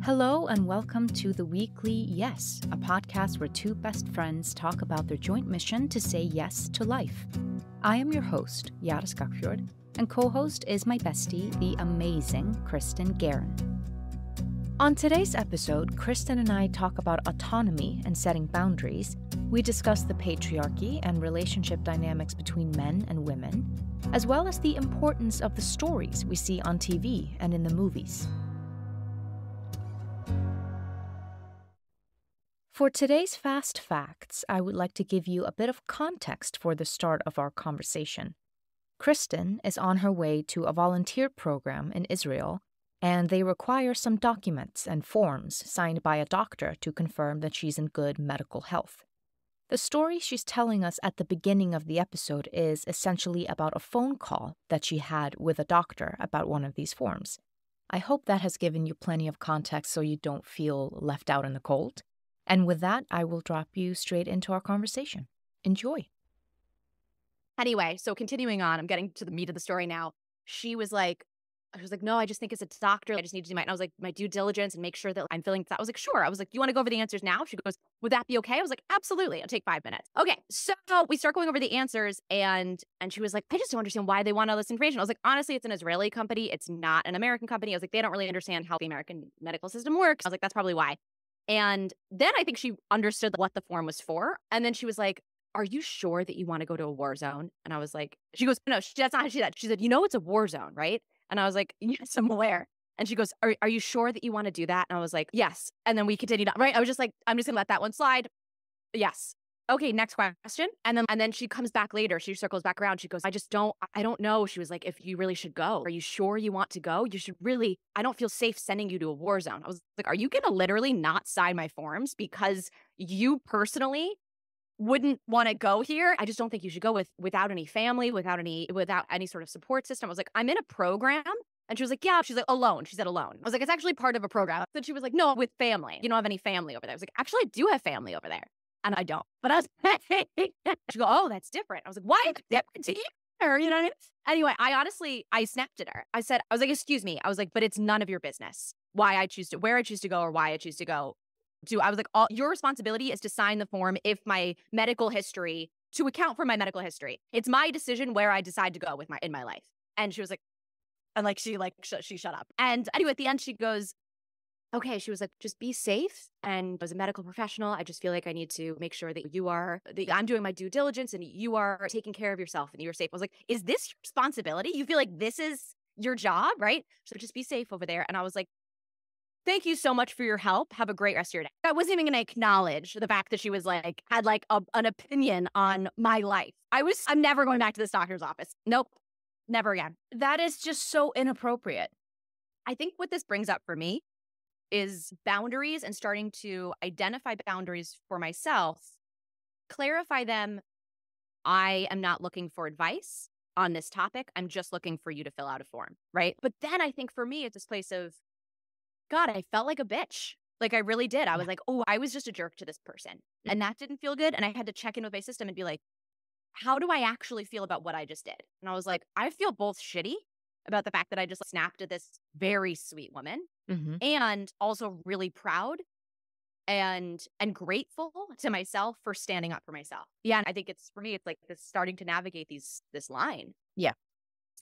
Hello and welcome to the weekly Yes, a podcast where two best friends talk about their joint mission to say yes to life. I am your host, Jara Skagfjord, and co-host is my bestie, the amazing Kristin Guerin. On today's episode, Kristin and I talk about autonomy and setting boundaries. We discuss the patriarchy and relationship dynamics between men and women, as well as the importance of the stories we see on TV and in the movies. For today's Fast Facts, I would like to give you a bit of context for the start of our conversation. Kristin is on her way to a volunteer program in Israel, and they require some documents and forms signed by a doctor to confirm that she's in good medical health. The story she's telling us at the beginning of the episode is essentially about a phone call that she had with a doctor about one of these forms. I hope that has given you plenty of context so you don't feel left out in the cold. And with that, I will drop you straight into our conversation. Enjoy. Anyway, so continuing on, I'm getting to the meat of the story now. She was like, no, I just think it's a doctor. I just need to do my due diligence and make sure that I'm filling that. I was like, sure. I was like, you want to go over the answers now? She goes, would that be okay? I was like, absolutely. It'll take 5 minutes. Okay. So we start going over the answers and she was like, I just don't understand why they want all this information. I was like, honestly, it's an Israeli company. It's not an American company. I was like, they don't really understand how the American medical system works. I was like, that's probably why. And then I think she understood what the form was for. And then she was like, are you sure that you want to go to a war zone? And I was like, she goes, no, that's not how she said. She said, you know, it's a war zone, right? And I was like, yes, I'm aware. And she goes, are you sure that you want to do that? And I was like, yes. And then we continued on, right? I was just like, I'm just gonna let that one slide. Yes. Okay, next question. And then she comes back later. She circles back around. She goes, I don't know. She was like, if you really should go. Are you sure you want to go? You should really, I don't feel safe sending you to a war zone. I was like, are you going to literally not sign my forms because you personally wouldn't want to go here? I just don't think you should go without any family, without any sort of support system. I was like, I'm in a program. And she was like, yeah. She's like, alone. She said alone. I was like, it's actually part of a program. Then she was like, no, with family. You don't have any family over there. I was like, actually, I do have family over there. And I don't. But I was like, she go, oh, that's different. I was like, why? Different to you? Or, you know what I mean? Anyway, I snapped at her. I was like, excuse me. I was like, but it's none of your business where I choose to go or why I choose to go to. I was like, all your responsibility is to sign the form to account for my medical history. It's my decision where I decide to go in my life. And she was like, she shut up. And anyway, at the end, she goes, okay, she was like, just be safe. And as a medical professional, I just feel like I need to make sure that I'm doing my due diligence and you are taking care of yourself and you're safe. I was like, is this your responsibility? You feel like this is your job, right? So just be safe over there. And I was like, thank you so much for your help. Have a great rest of your day. I wasn't even going to acknowledge the fact that she was like, had like an opinion on my life. I'm never going back to this doctor's office. Nope. Never again. That is just so inappropriate. I think what this brings up for me is boundaries and starting to identify boundaries for myself, clarify them. I am not looking for advice on this topic. I'm just looking for you to fill out a form, right? But then I think for me, it's this place of, God, I felt like a bitch. Like I really did. I was like, oh, I was just a jerk to this person. And that didn't feel good. And I had to check in with my system and be like, how do I actually feel about what I just did? And I was like, I feel both shitty about the fact that I just snapped at this very sweet woman. Mm-hmm. And also really proud and grateful to myself for standing up for myself. Yeah, and I think it's like this starting to navigate this line. Yeah.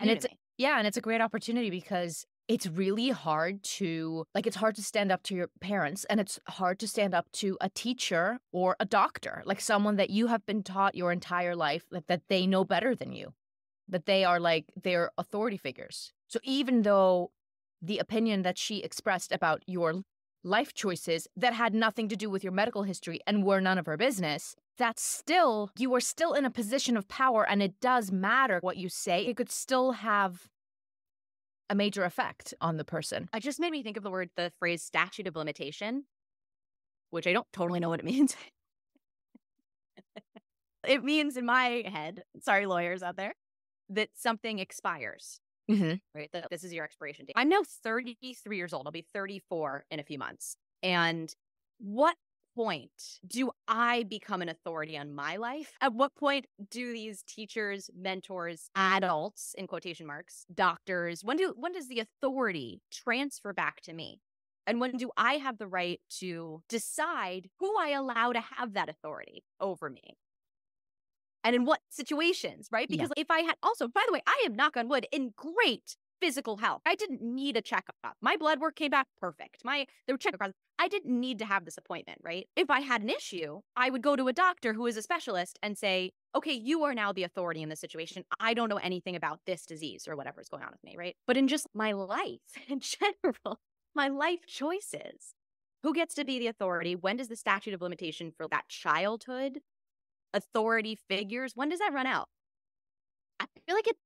And it's a great opportunity because it's really hard to stand up to your parents, and it's hard to stand up to a teacher or a doctor, like someone that you have been taught your entire life that they know better than you, that they are like their authority figures. So even though the opinion that she expressed about your life choices that had nothing to do with your medical history and were none of her business, you are still in a position of power, and it does matter what you say. It could still have a major effect on the person. It just made me think of the phrase statute of limitation, which I don't totally know what it means. It means in my head, sorry, lawyers out there, that something expires. Mm-hmm. Right? This is your expiration date. I'm now 33 years old. I'll be 34 in a few months. And what point do I become an authority on my life? At what point do these teachers, mentors, adults, in quotation marks, doctors, when does the authority transfer back to me? And when do I have the right to decide who I allow to have that authority over me? And in what situations, right? Because if I had also, by the way, I am, knock on wood, in great physical health. I didn't need a checkup. My blood work came back perfect. There were checkups. I didn't need to have this appointment, right? If I had an issue, I would go to a doctor who is a specialist and say, okay, you are now the authority in this situation. I don't know anything about this disease or whatever is going on with me, right? But in just my life in general, my life choices, who gets to be the authority? When does the statute of limitation for that childhood authority figures, when does that run out? I feel like it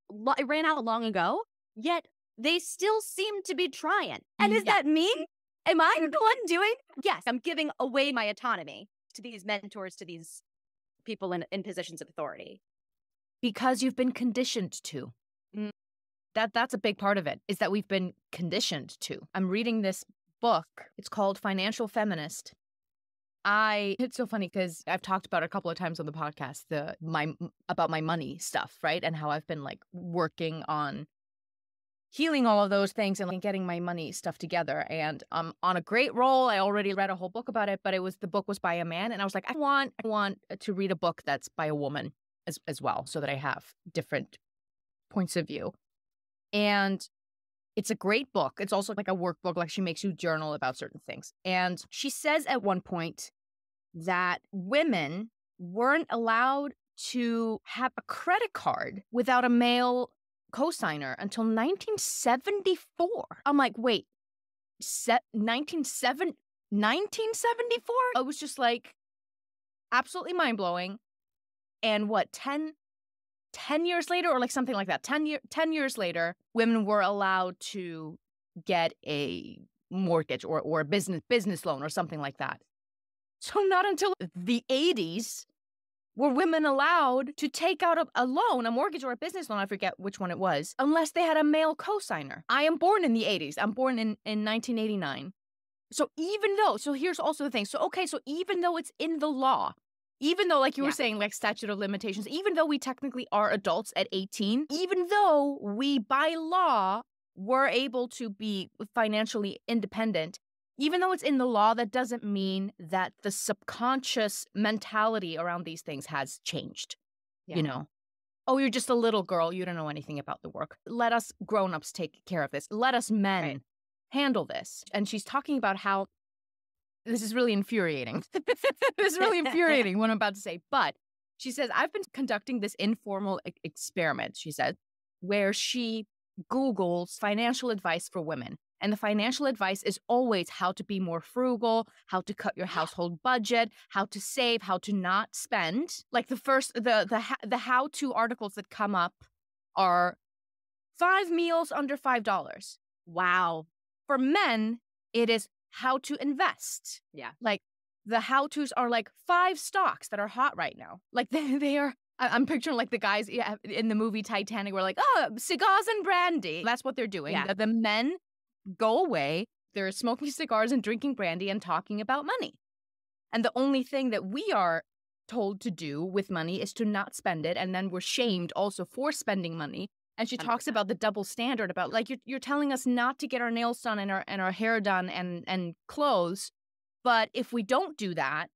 ran out long ago, yet they still seem to be trying. And is that me? Am I the one doing? Yes, I'm giving away my autonomy to these mentors, to these people in positions of authority. Because you've been conditioned to. That's a big part of it, is that we've been conditioned to. I'm reading this book. It's called Financial Feminist. It's so funny because I've talked about it a couple of times on the podcast, about my money stuff, right? And how I've been like working on healing all of those things and like getting my money stuff together. And I'm on a great roll. I already read a whole book about it, but the book was by a man. And I was like, I want to read a book that's by a woman as well, so that I have different points of view. And it's a great book. It's also like a workbook, like she makes you journal about certain things. And she says at one point that women weren't allowed to have a credit card without a male cosigner until 1974. I'm like, wait, 1974? It was just like absolutely mind-blowing. And what, 10 years later, or like something like that, 10 years later, women were allowed to get a mortgage or a business loan or something like that. So not until the 80s were women allowed to take out a loan, a mortgage or a business loan, I forget which one it was, unless they had a male cosigner. I am born in the 80s. I'm born in 1989. So here's also the thing. So even though it's in the law, even though, like you were saying, like statute of limitations, even though we technically are adults at 18, even though we by law were able to be financially independent, even though it's in the law, that doesn't mean that the subconscious mentality around these things has changed. You know, oh, you're just a little girl. You don't know anything about the work. Let us grown-ups take care of this. Let us men handle this. And she's talking about how this is really infuriating. This is really infuriating what I'm about to say. But she says, I've been conducting this informal experiment, she said, where she Googles financial advice for women. And the financial advice is always how to be more frugal, how to cut your household budget, how to save, how to not spend. Like the how-to articles that come up are 5 meals under $5. Wow. For men, it is how to invest. Yeah. Like the how-tos are like 5 stocks that are hot right now. Like they are. I'm picturing like the guys in the movie Titanic were like, oh, cigars and brandy. That's what they're doing. Yeah. The men go away. They're smoking cigars and drinking brandy and talking about money. And the only thing that we are told to do with money is to not spend it. And then we're shamed also for spending money. And she talks about the double standard about like you're telling us not to get our nails done and our hair done and clothes. But if we don't do that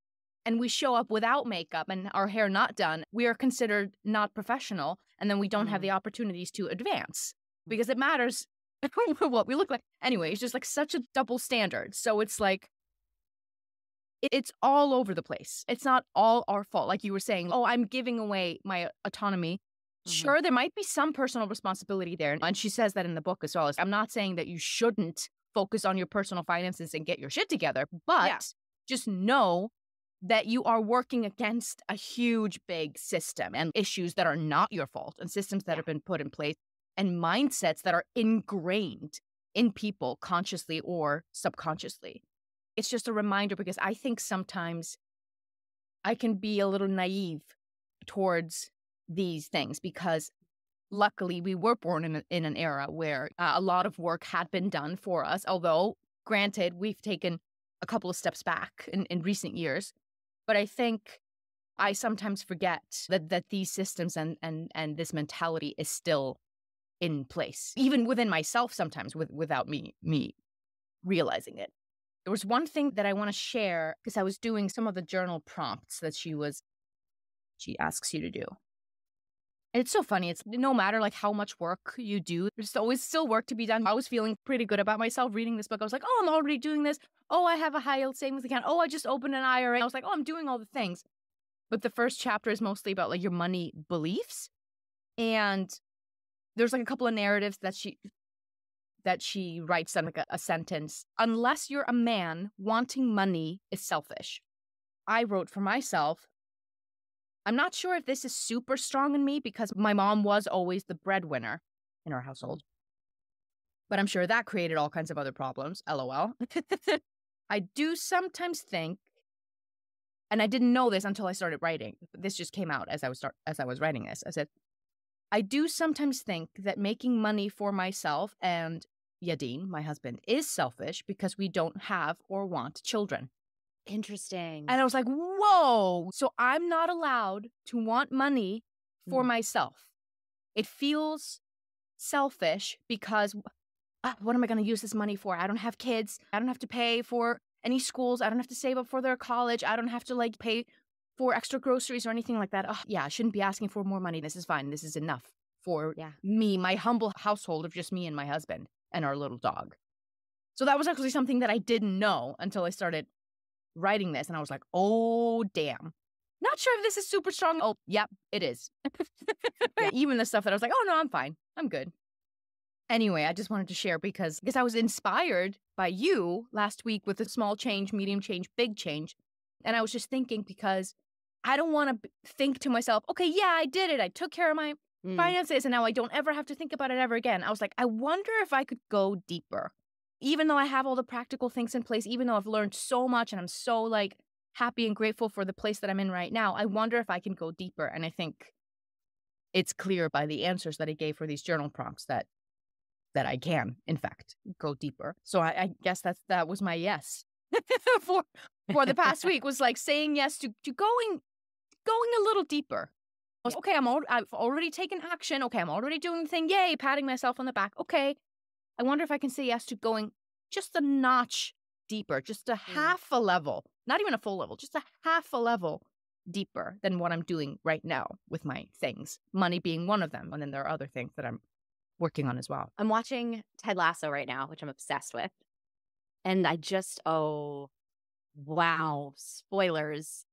and we show up without makeup and our hair not done, we are considered not professional. And then we don't have the opportunities to advance because it matters what we look like. Anyway, it's just like such a double standard. So it's like, it's all over the place. It's not all our fault. Like you were saying, oh, I'm giving away my autonomy. Sure, there might be some personal responsibility there. And she says that in the book as well. I'm not saying that you shouldn't focus on your personal finances and get your shit together, but just know that you are working against a huge, big system and issues that are not your fault and systems that have been put in place and mindsets that are ingrained in people consciously or subconsciously. It's just a reminder because I think sometimes I can be a little naive towards these things because luckily we were born in an era where a lot of work had been done for us, although granted we've taken a couple of steps back in recent years. But I think I sometimes forget that these systems and this mentality is still in place, even within myself sometimes without me realizing it. There was one thing that I want to share because I was doing some of the journal prompts that she asks you to do. And it's so funny. It's no matter like how much work you do, there's always still work to be done. I was feeling pretty good about myself reading this book. I was like, oh, I'm already doing this. Oh, I have a high yield savings account. Oh, I just opened an IRA. I was like, oh, I'm doing all the things. But the first chapter is mostly about like your money beliefs. And there's like a couple of narratives that she writes on like a sentence. Unless you're a man, wanting money is selfish. I wrote for myself, I'm not sure if this is super strong in me because my mom was always the breadwinner in our household. But I'm sure that created all kinds of other problems. LOL. I do sometimes think, and I didn't know this until I started writing. This just came out as I was writing this. I said, I do sometimes think that making money for myself and Yadin, my husband, is selfish because we don't have or want children. Interesting. And I was like, whoa. So I'm not allowed to want money for myself. It feels selfish because what am I going to use this money for? I don't have kids. I don't have to pay for any schools. I don't have to save up for their college. I don't have to like pay for extra groceries or anything like that. Oh, yeah, I shouldn't be asking for more money. This is fine. This is enough for me, my humble household of just me and my husband and our little dog. So that was actually something that I didn't know until I started writing this. And I was like, oh, damn. Not sure if this is super strong. Oh, yep, it is. Even the stuff that I was like, oh, no, I'm fine. I'm good. Anyway, I just wanted to share because I was inspired by you last week with a small change, medium change, big change. And I was just thinking because I don't want to think to myself, okay, yeah, I did it. I took care of my finances and now I don't ever have to think about it ever again. I was like, I wonder if I could go deeper. Even though I have all the practical things in place, even though I've learned so much and I'm so like happy and grateful for the place that I'm in right now, I wonder if I can go deeper. And I think it's clear by the answers that I gave for these journal prompts that I can, in fact, go deeper. So I guess that was my yes for the past week, was like saying yes to going a little deeper. I was, okay, I've already taken action. Okay, I'm already doing the thing. Yay, patting myself on the back. Okay, I wonder if I can say yes to going just a notch deeper, just a half a level, not even a full level, just a half a level deeper than what I'm doing right now with my things, money being one of them. And then there are other things that I'm working on as well. I'm watching Ted Lasso right now, which I'm obsessed with. And I just, oh, wow, spoilers.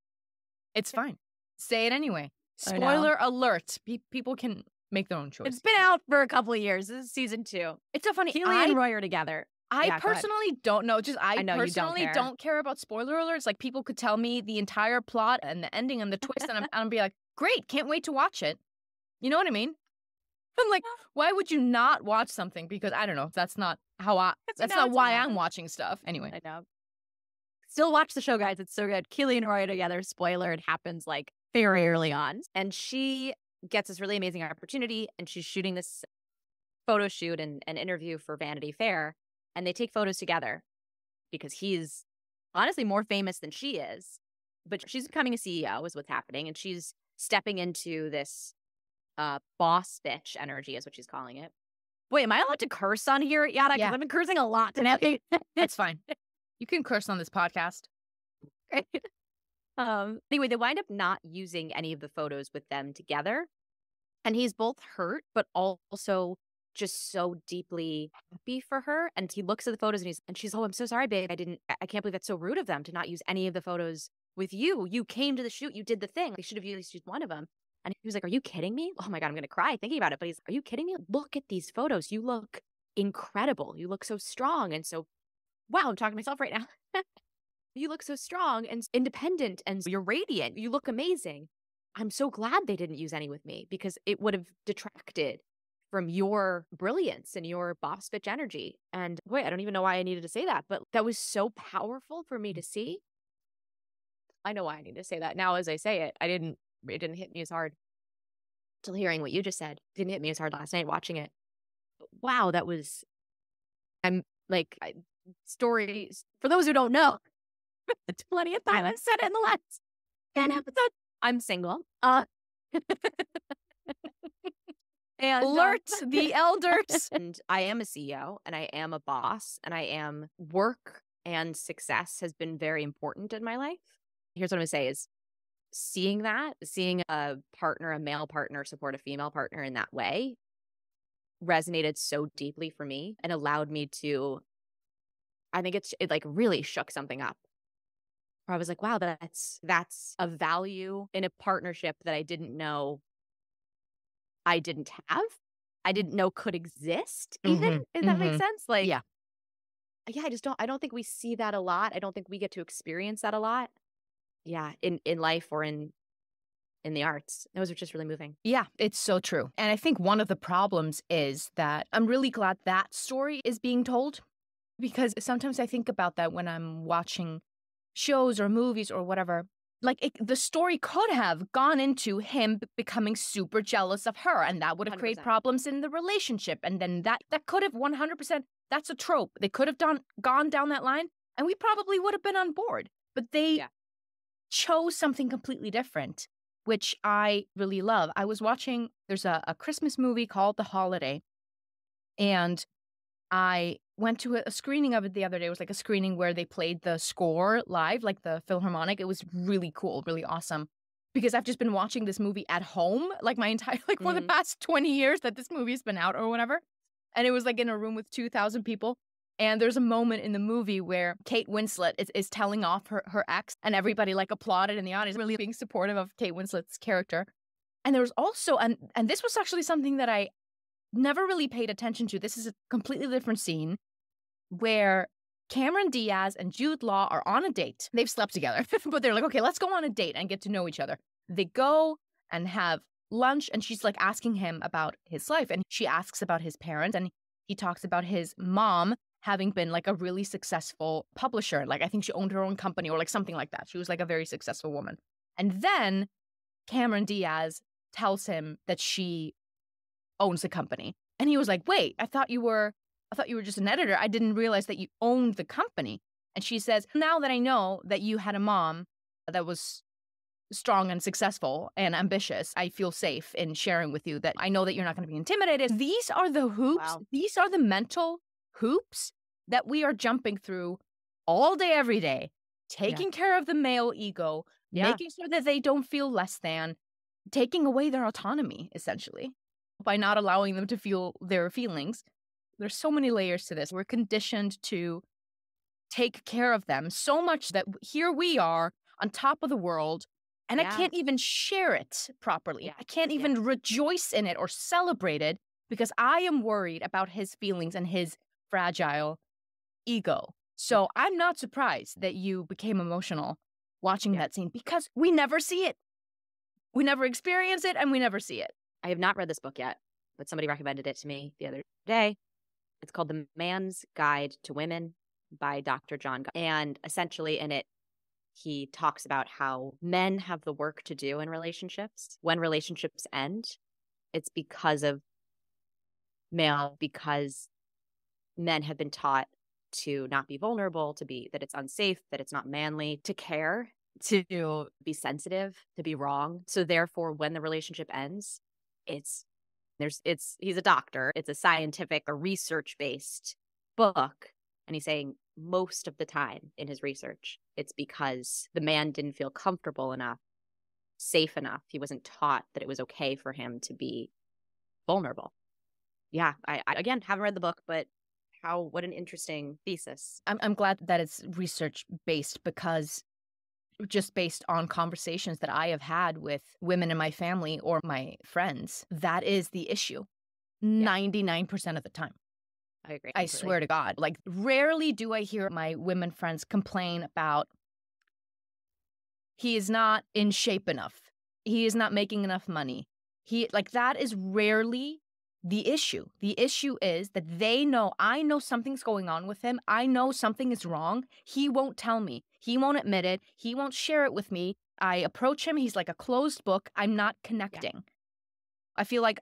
It's fine. Say it anyway. Spoiler alert. People can make their own choice. It's been out for a couple of years. This is season 2. It's so funny. Keely and Roy are together. I personally don't know. I know personally don't care about spoiler alerts. Like, people could tell me the entire plot and the ending and the twist, and I'm be like, great, can't wait to watch it. You know what I mean? I'm like, why would you not watch something? Because I don't know. That's not how that's not why I'm watching stuff. Anyway. I know. Still watch the show, guys. It's so good. Keely and Roy are together. Spoiler, it happens like very early on. And she gets this really amazing opportunity, and she's shooting this photo shoot and an interview for Vanity Fair. And they take photos together because he's honestly more famous than she is. But she's becoming a CEO is what's happening. And she's stepping into this boss bitch energy is what she's calling it. Wait, am I allowed to curse on here, Yada? Because I've been cursing a lot today. That's fine. You can curse on this podcast. Great. Anyway, they wind up not using any of the photos with them together. And he's both hurt, but also just so deeply happy for her. And he looks at the photos and she's, oh, I'm so sorry, babe. I can't believe that's so rude of them to not use any of the photos with you. You came to the shoot. You did the thing. They should have at least used one of them. And he was like, are you kidding me? Oh my God, I'm going to cry thinking about it. But he's, are you kidding me? Look at these photos. You look incredible. You look so strong. And so, wow, I'm talking to myself right now. You look so strong and independent and you're radiant. You look amazing. I'm so glad they didn't use any with me because it would have detracted from your brilliance and your boss bitch energy. And wait, I don't even know why I needed to say that, but that was so powerful for me to see. I know why I need to say that now as I say it. It didn't hit me as hard till hearing what you just said. It didn't hit me as hard last night watching it. But wow, that was, I'm like, stories, for those who don't know, the 20th time I've said it in the last 10 episodes, I'm single. And alert the elders. And I am a CEO and I am a boss and I am work and success has been very important in my life. Here's what I'm going to say is seeing a partner, a male partner, support a female partner in that way resonated so deeply for me and allowed me to, I think it like really shook something up. Where I was like, wow, that's a value in a partnership that I didn't know I didn't have. I didn't know could exist even, if that makes sense. Like, yeah, I don't think we see that a lot. I don't think we get to experience that a lot. Yeah, in life or in the arts. It was just really moving. Yeah, it's so true. And I think one of the problems is that I'm really glad that story is being told, because sometimes I think about that when I'm watching shows or movies or whatever. Like, the story could have gone into him becoming super jealous of her, and that would have created problems in the relationship. And then that could have 100%, that's a trope. They could have gone down that line, and we probably would have been on board. But they chose something completely different, which I really love. I was watching, there's a Christmas movie called The Holiday, and I went to a screening of it the other day. It was like a screening where they played the score live, like the Philharmonic. It was really cool, really awesome. Because I've just been watching this movie at home, like my entire, like for the past 20 years that this movie's been out or whatever. And it was like in a room with 2,000 people. And there's a moment in the movie where Kate Winslet is telling off her ex, and everybody like applauded in the audience, really being supportive of Kate Winslet's character. And there was also, and this was actually something that I never really paid attention to. This is a completely different scene where Cameron Diaz and Jude Law are on a date. They've slept together, but they're like, okay, let's go on a date and get to know each other. They go and have lunch, and she's like asking him about his life. And she asks about his parents, and he talks about his mom having been like a really successful publisher. Like, I think she owned her own company or like something like that. She was like a very successful woman. And then Cameron Diaz tells him that she owns the company. And he was like, wait, I thought you were just an editor. I didn't realize that you owned the company. And she says, now that I know that you had a mom that was strong and successful and ambitious, I feel safe in sharing with you that I know that you're not going to be intimidated. These are the hoops. Wow. These are the mental hoops that we are jumping through all day, every day, taking care of the male ego, making sure that they don't feel less than, taking away their autonomy, essentially, by not allowing them to feel their feelings. There's so many layers to this. We're conditioned to take care of them so much that here we are on top of the world, and I can't even share it properly. I can't even rejoice in it or celebrate it because I am worried about his feelings and his fragile ego. So I'm not surprised that you became emotional watching that scene because we never see it. We never experience it, and we never see it. I have not read this book yet, but somebody recommended it to me the other day. It's called The Man's Guide to Women by Dr. John. And essentially in it, he talks about how men have the work to do in relationships. When relationships end, it's because men have been taught to not be vulnerable, that it's unsafe, that it's not manly, to care, to be sensitive, to be wrong. So therefore, when the relationship ends, he's a doctor. It's a scientific or research-based book. And he's saying most of the time in his research, it's because the man didn't feel comfortable enough, safe enough. He wasn't taught that it was okay for him to be vulnerable. Yeah, I again, haven't read the book, but what an interesting thesis. I'm glad that it's research-based because just based on conversations that I have had with women in my family or my friends, that is the issue 99% of the time. I agree. I swear to God. Like, rarely do I hear my women friends complain about he is not in shape enough. He is not making enough money. That is rarely the issue. The issue is that I know something's going on with him. I know something is wrong. He won't tell me. He won't admit it. He won't share it with me. I approach him. He's like a closed book. I'm not connecting. Yeah. I feel like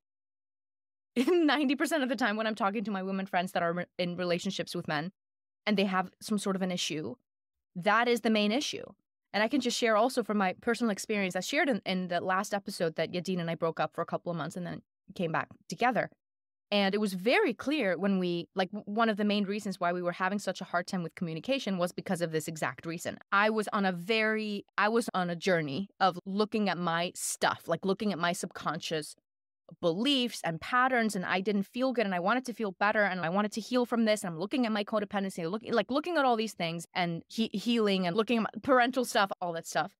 90% of the time when I'm talking to my women friends that are in relationships with men and they have some sort of an issue, that is the main issue. And I can just share also from my personal experience. I shared in the last episode that Yadin and I broke up for a couple of months and then came back together. And it was very clear when we, like, one of the main reasons why we were having such a hard time with communication was because of this exact reason. I was on a journey of looking at my stuff, like looking at my subconscious beliefs and patterns, and I didn't feel good, and I wanted to feel better, and I wanted to heal from this, and I'm looking at my codependency, looking at all these things, and healing, and looking at my parental stuff, all that stuff.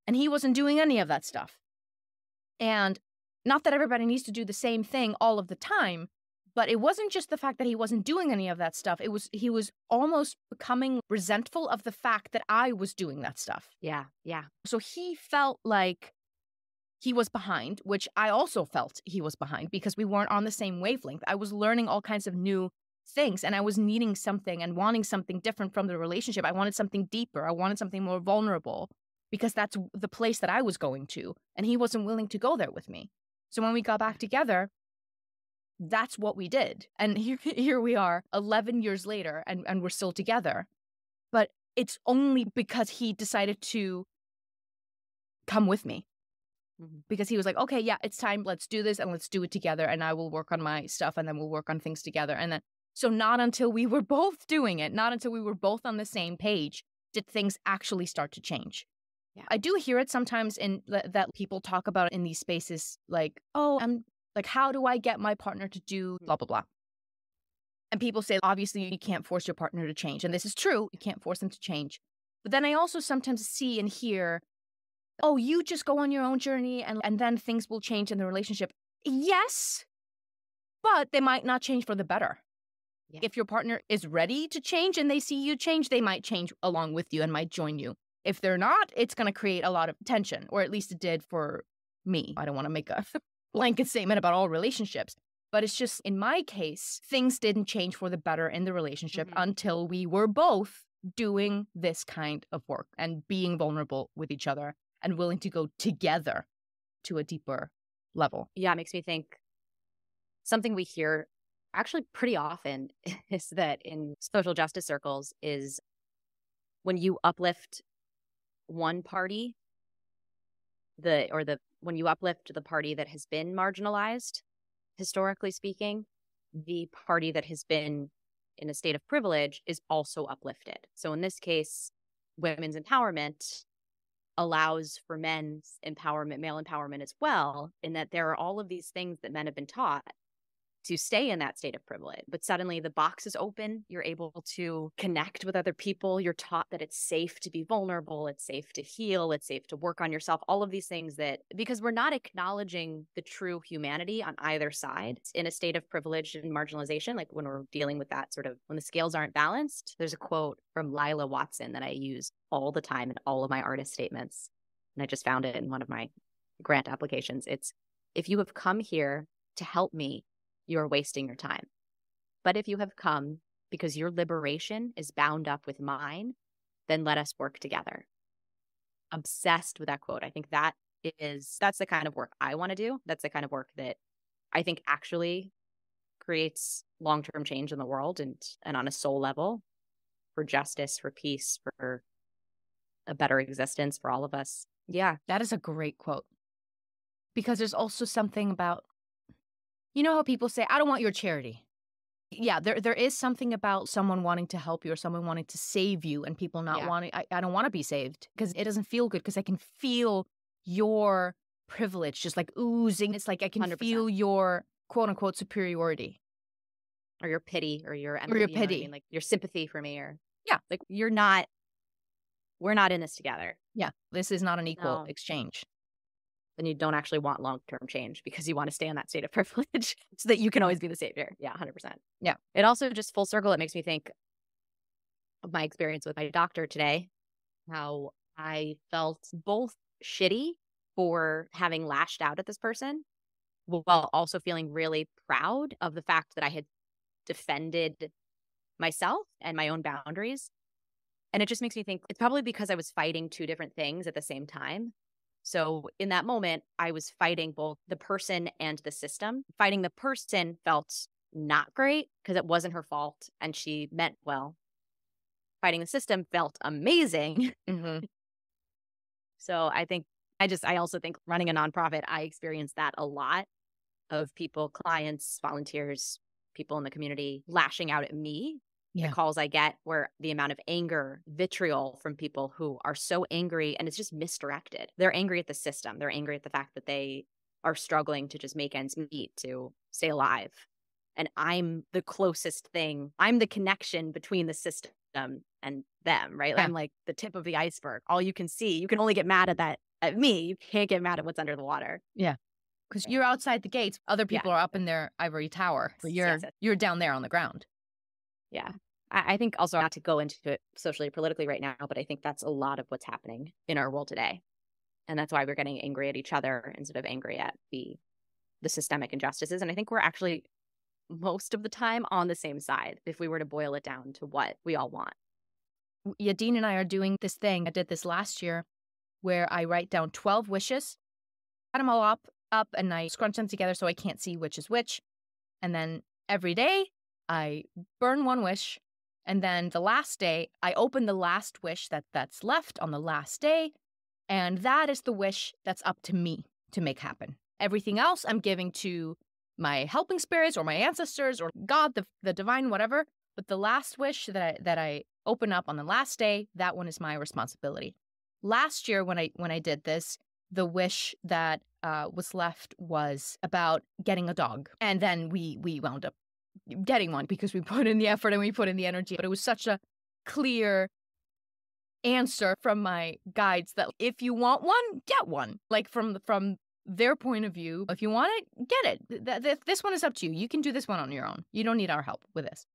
And he wasn't doing any of that stuff. And not that everybody needs to do the same thing all of the time, but it wasn't just the fact that he wasn't doing any of that stuff. He was almost becoming resentful of the fact that I was doing that stuff. Yeah. So he felt like he was behind, which I also felt he was behind because we weren't on the same wavelength. I was learning all kinds of new things, and I was needing something and wanting something different from the relationship. I wanted something deeper. I wanted something more vulnerable because that's the place that I was going to, and he wasn't willing to go there with me. So when we got back together, that's what we did. And here we are 11 years later, and we're still together. But it's only because he decided to come with me. Because he was like, okay, yeah, it's time. Let's do this, and let's do it together. And I will work on my stuff, and then we'll work on things together. And then, so not until we were both doing it, not until we were both on the same page, did things actually start to change. Yeah. I do hear it sometimes that people talk about in these spaces, like, oh, I'm like, how do I get my partner to do blah, blah, blah. And people say, obviously, you can't force your partner to change. And this is true. You can't force them to change. But then I also sometimes see and hear, oh, you just go on your own journey and then things will change in the relationship. Yes, but they might not change for the better. Yeah. If your partner is ready to change and they see you change, they might change along with you and might join you. If they're not, it's going to create a lot of tension, or at least it did for me. I don't want to make a blanket statement about all relationships, but it's just, in my case, things didn't change for the better in the relationship until we were both doing this kind of work and being vulnerable with each other and willing to go together to a deeper level. Yeah, it makes me think something we hear actually pretty often is that in social justice circles is when you uplift one party, when you uplift the party that has been marginalized, historically speaking, the party that has been in a state of privilege is also uplifted. So in this case, women's empowerment allows for men's empowerment, male empowerment as well, in that there are all of these things that men have been taught to stay in that state of privilege. But suddenly the box is open. You're able to connect with other people. You're taught that it's safe to be vulnerable. It's safe to heal. It's safe to work on yourself. All of these things that, because we're not acknowledging the true humanity on either side in a state of privilege and marginalization, like when we're dealing with that sort of, when the scales aren't balanced. There's a quote from Lila Watson that I use all the time in all of my artist statements. And I just found it in one of my grant applications. It's, if you have come here to help me, you're wasting your time. But if you have come because your liberation is bound up with mine, then let us work together. Obsessed with that quote. I think that's the kind of work I want to do. That's the kind of work that I think actually creates long-term change in the world and on a soul level for justice, for peace, for a better existence for all of us. Yeah. That is a great quote. Because there's also something about, you know how people say, I don't want your charity. Yeah, there is something about someone wanting to help you or someone wanting to save you and people not wanting, I don't want to be saved because it doesn't feel good because I can feel your privilege just like oozing. It's like I can 100%. Feel your quote unquote superiority. Or your pity or your empathy. Or your pity. You know what I mean? Like your sympathy for me or, like we're not in this together. Yeah, this is not an equal exchange. Then you don't actually want long-term change because you want to stay in that state of privilege so that you can always be the savior. Yeah, 100%. Yeah. It also just full circle, it makes me think of my experience with my doctor today, how I felt both shitty for having lashed out at this person while also feeling really proud of the fact that I had defended myself and my own boundaries. And it just makes me think it's probably because I was fighting two different things at the same time. So in that moment, I was fighting both the person and the system. Fighting the person felt not great because it wasn't her fault and she meant well. Fighting the system felt amazing. Mm-hmm. So I think I also think running a nonprofit, I experienced that a lot of people, clients, volunteers, people in the community lashing out at me. Yeah. The calls I get where the amount of anger, vitriol from people who are so angry, and it's just misdirected. They're angry at the system. They're angry at the fact that they are struggling to just make ends meet, to stay alive. And I'm the closest thing. I'm the connection between the system and them, right? Yeah. I'm like the tip of the iceberg. All you can see. You can only get mad at me. You can't get mad at what's under the water. Yeah. Because you're outside the gates. Other people are up in their ivory tower. But you're down there on the ground. Yeah. I think also, not to go into it socially or politically right now, but I think that's a lot of what's happening in our world today. And that's why we're getting angry at each other instead of angry at the systemic injustices. And I think we're actually most of the time on the same side if we were to boil it down to what we all want. Yadin and I are doing this thing. I did this last year where I write down 12 wishes, add them all up, and I scrunch them together so I can't see which is which. And then every day I burn one wish. And then the last day, I open the last wish that's left on the last day. And that is the wish that's up to me to make happen. Everything else I'm giving to my helping spirits or my ancestors or God, the divine, whatever. But the last wish that I open up on the last day, that one is my responsibility. Last year when I did this, the wish that was left was about getting a dog. And then we wound up getting one because we put in the effort and we put in the energy. But it was such a clear answer from my guides that if you want one, get one. Like from their point of view, if you want it, get it. This one is up to you. You can do this one on your own. You don't need our help with this.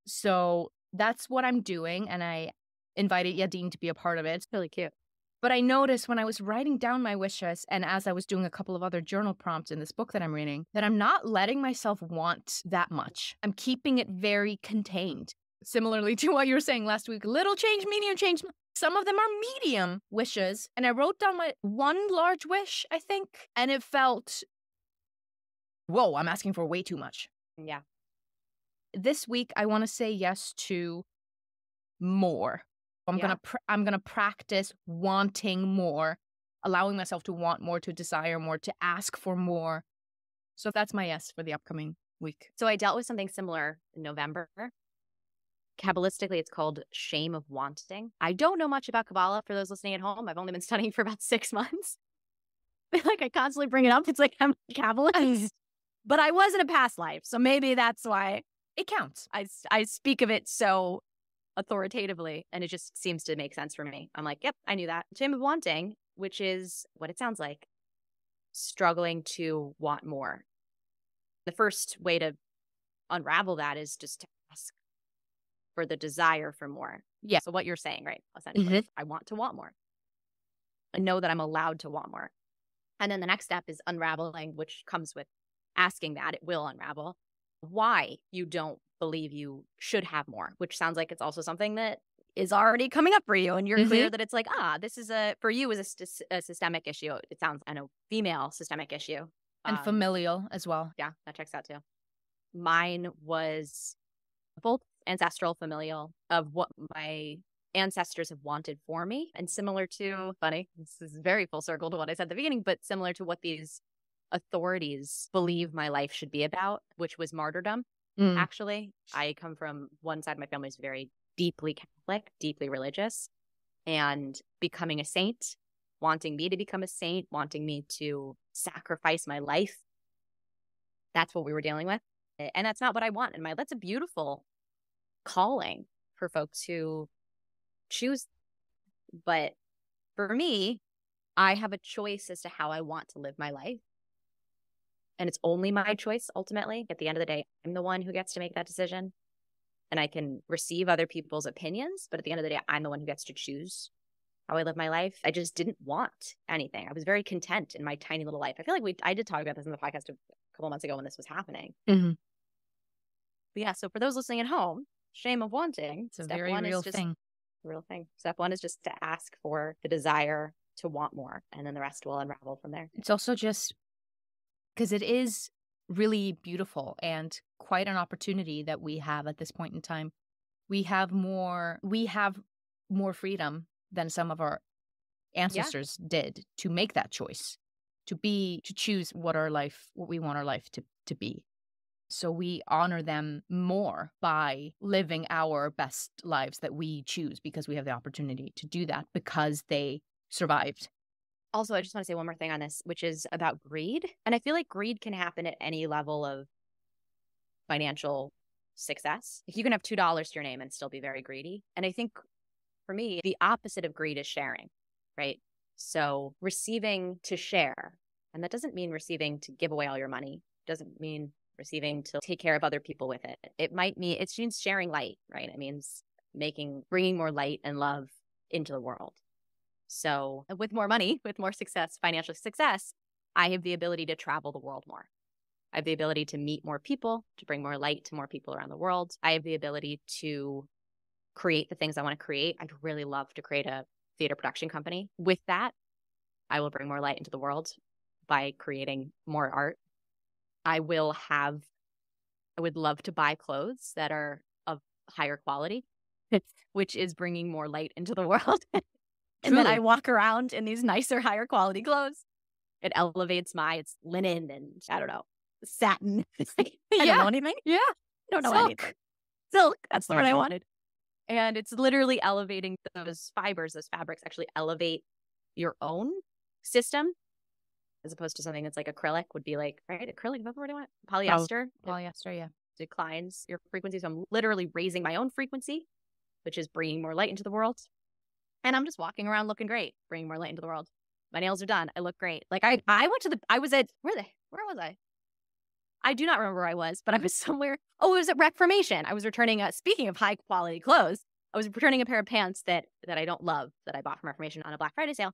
So that's what I'm doing. And I invited Yadin to be a part of it. It's really cute. But I noticed when I was writing down my wishes and as I was doing a couple of other journal prompts in this book that I'm reading, that I'm not letting myself want that much. I'm keeping it very contained. Similarly to what you were saying last week, little change, medium change. Some of them are medium wishes. And I wrote down my one large wish, I think. And it felt, whoa, I'm asking for way too much. Yeah. This week, I want to say yes to more. I'm gonna practice wanting more, allowing myself to want more, to desire more, to ask for more. So that's my yes for the upcoming week. So I dealt with something similar in November. Kabbalistically, it's called shame of wanting. I don't know much about Kabbalah for those listening at home. I've only been studying for about 6 months. Like I constantly bring it up. It's like I'm a Kabbalist. But I was in a past life. So maybe that's why it counts. I speak of it so authoritatively, and it just seems to make sense for me. I'm like, yep, I knew that. Shame of wanting, which is what it sounds like, struggling to want more. The first way to unravel that is just to ask for the desire for more. Yeah. So what you're saying, right? Essentially, I want to want more. I know that I'm allowed to want more. And then the next step is unraveling, which comes with asking that. It will unravel why you don't believe you should have more, which sounds like it's also something that is already coming up for you. And you're clear that it's like, this is for you is a systemic issue. It sounds, I know, female systemic issue. And familial as well. Yeah, that checks out too. Mine was both ancestral, familial, of what my ancestors have wanted for me. And similar to, funny, this is very full circle to what I said at the beginning, but similar to what these authorities believe my life should be about, which was martyrdom. Actually, I come from one side of my family is very deeply Catholic, deeply religious, and becoming a saint, wanting me to become a saint, wanting me to sacrifice my life. That's what we were dealing with. And that's not what I want in my life. That's a beautiful calling for folks who choose. But for me, I have a choice as to how I want to live my life. And it's only my choice, ultimately. At the end of the day, I'm the one who gets to make that decision. And I can receive other people's opinions. But at the end of the day, I'm the one who gets to choose how I live my life. I just didn't want anything. I was very content in my tiny little life. I feel like I did talk about this in the podcast a couple of months ago when this was happening. But yeah, so for those listening at home, shame of wanting. It's a very real thing. Real thing. Step one is just to ask for the desire to want more. And then the rest will unravel from there. It's also just because it is really beautiful and quite an opportunity that we have at this point in time. We have more freedom than some of our ancestors did to make that choice, to choose what we want our life to be. So we honor them more by living our best lives that we choose because we have the opportunity to do that because they survived. Also, I just want to say one more thing on this, which is about greed. And I feel like greed can happen at any level of financial success. Like you can have $2 to your name and still be very greedy. And I think for me, the opposite of greed is sharing, right? So receiving to share, and that doesn't mean receiving to give away all your money. It doesn't mean receiving to take care of other people with it. It means sharing light, right? It means bringing more light and love into the world. So with more money, with more success, financial success, I have the ability to travel the world more. I have the ability to meet more people, to bring more light to more people around the world. I have the ability to create the things I want to create. I'd really love to create a theater production company. With that, I will bring more light into the world by creating more art. I would love to buy clothes that are of higher quality, which is bringing more light into the world. And then I walk around in these nicer, higher quality clothes. It elevates it's linen and I don't know, satin. I don't know anything. Yeah. I don't know anything. Silk. That's the word I wanted. And it's literally elevating those fibers, those fabrics actually elevate your own system as opposed to something that's like acrylic would be like, right? Acrylic, that's what I want. Polyester. Polyester, yeah. Declines your frequency. So I'm literally raising my own frequency, which is bringing more light into the world. And I'm just walking around looking great, bringing more light into the world. My nails are done. I look great. Like I was at, where was I? I do not remember where I was, but I was somewhere. Oh, it was at Reformation. I was returning, speaking of high quality clothes, I was returning a pair of pants that I don't love that I bought from Reformation on a Black Friday sale.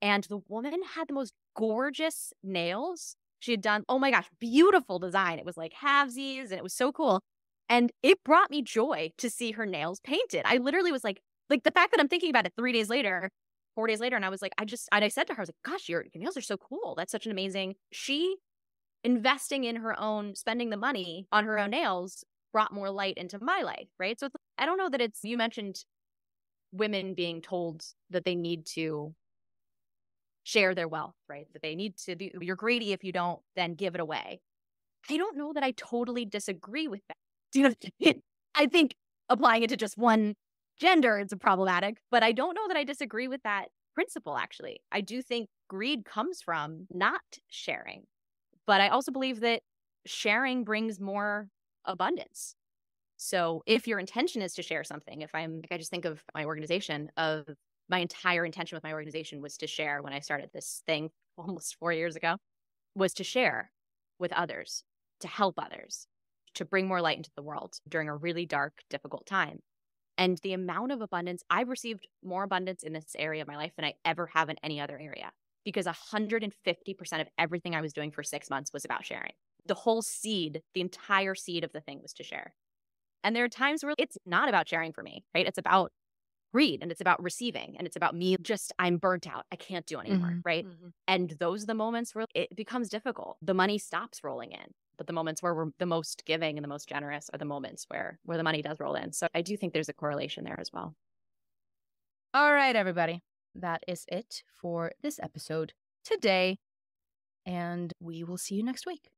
And the woman had the most gorgeous nails. She had done, oh my gosh, beautiful design. It was like halvesies and it was so cool. And it brought me joy to see her nails painted. I literally was like the fact that I'm thinking about it 4 days later, and I was like, I said to her, I was like, gosh, your nails are so cool. That's such an amazing, she investing in her own, spending the money on her own nails brought more light into my life, right? So I don't know that you mentioned women being told that they need to share their wealth, right? That they need to you're greedy if you don't then give it away. I don't know that I totally disagree with that. Do you know? I think applying it to just one gender is problematic, but I don't know that I disagree with that principle, actually. I do think greed comes from not sharing, but I also believe that sharing brings more abundance. So if your intention is to share something, I just think of my organization, of my entire intention with my organization was to share when I started this thing almost 4 years ago, was to share with others, to help others, to bring more light into the world during a really dark, difficult time. And the amount of abundance, I've received more abundance in this area of my life than I ever have in any other area, because 150% of everything I was doing for 6 months was about sharing. The whole seed, the entire seed of the thing was to share. And there are times where it's not about sharing for me, right? It's about greed and it's about receiving and it's about me I'm burnt out. I can't do anymore, right? Mm-hmm. And those are the moments where it becomes difficult. The money stops rolling in. But the moments where we're the most giving and the most generous are the moments where the money does roll in. So I do think there's a correlation there as well. All right, everybody. That is it for this episode today. And we will see you next week.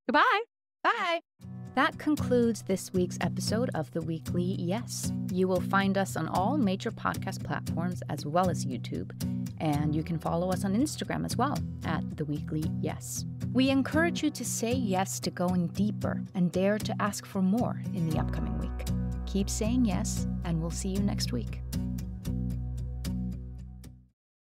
Goodbye. Bye. That concludes this week's episode of The Weekly Yes. You will find us on all major podcast platforms as well as YouTube. And you can follow us on Instagram as well at The Weekly Yes. We encourage you to say yes to going deeper and dare to ask for more in the upcoming week. Keep saying yes, and we'll see you next week.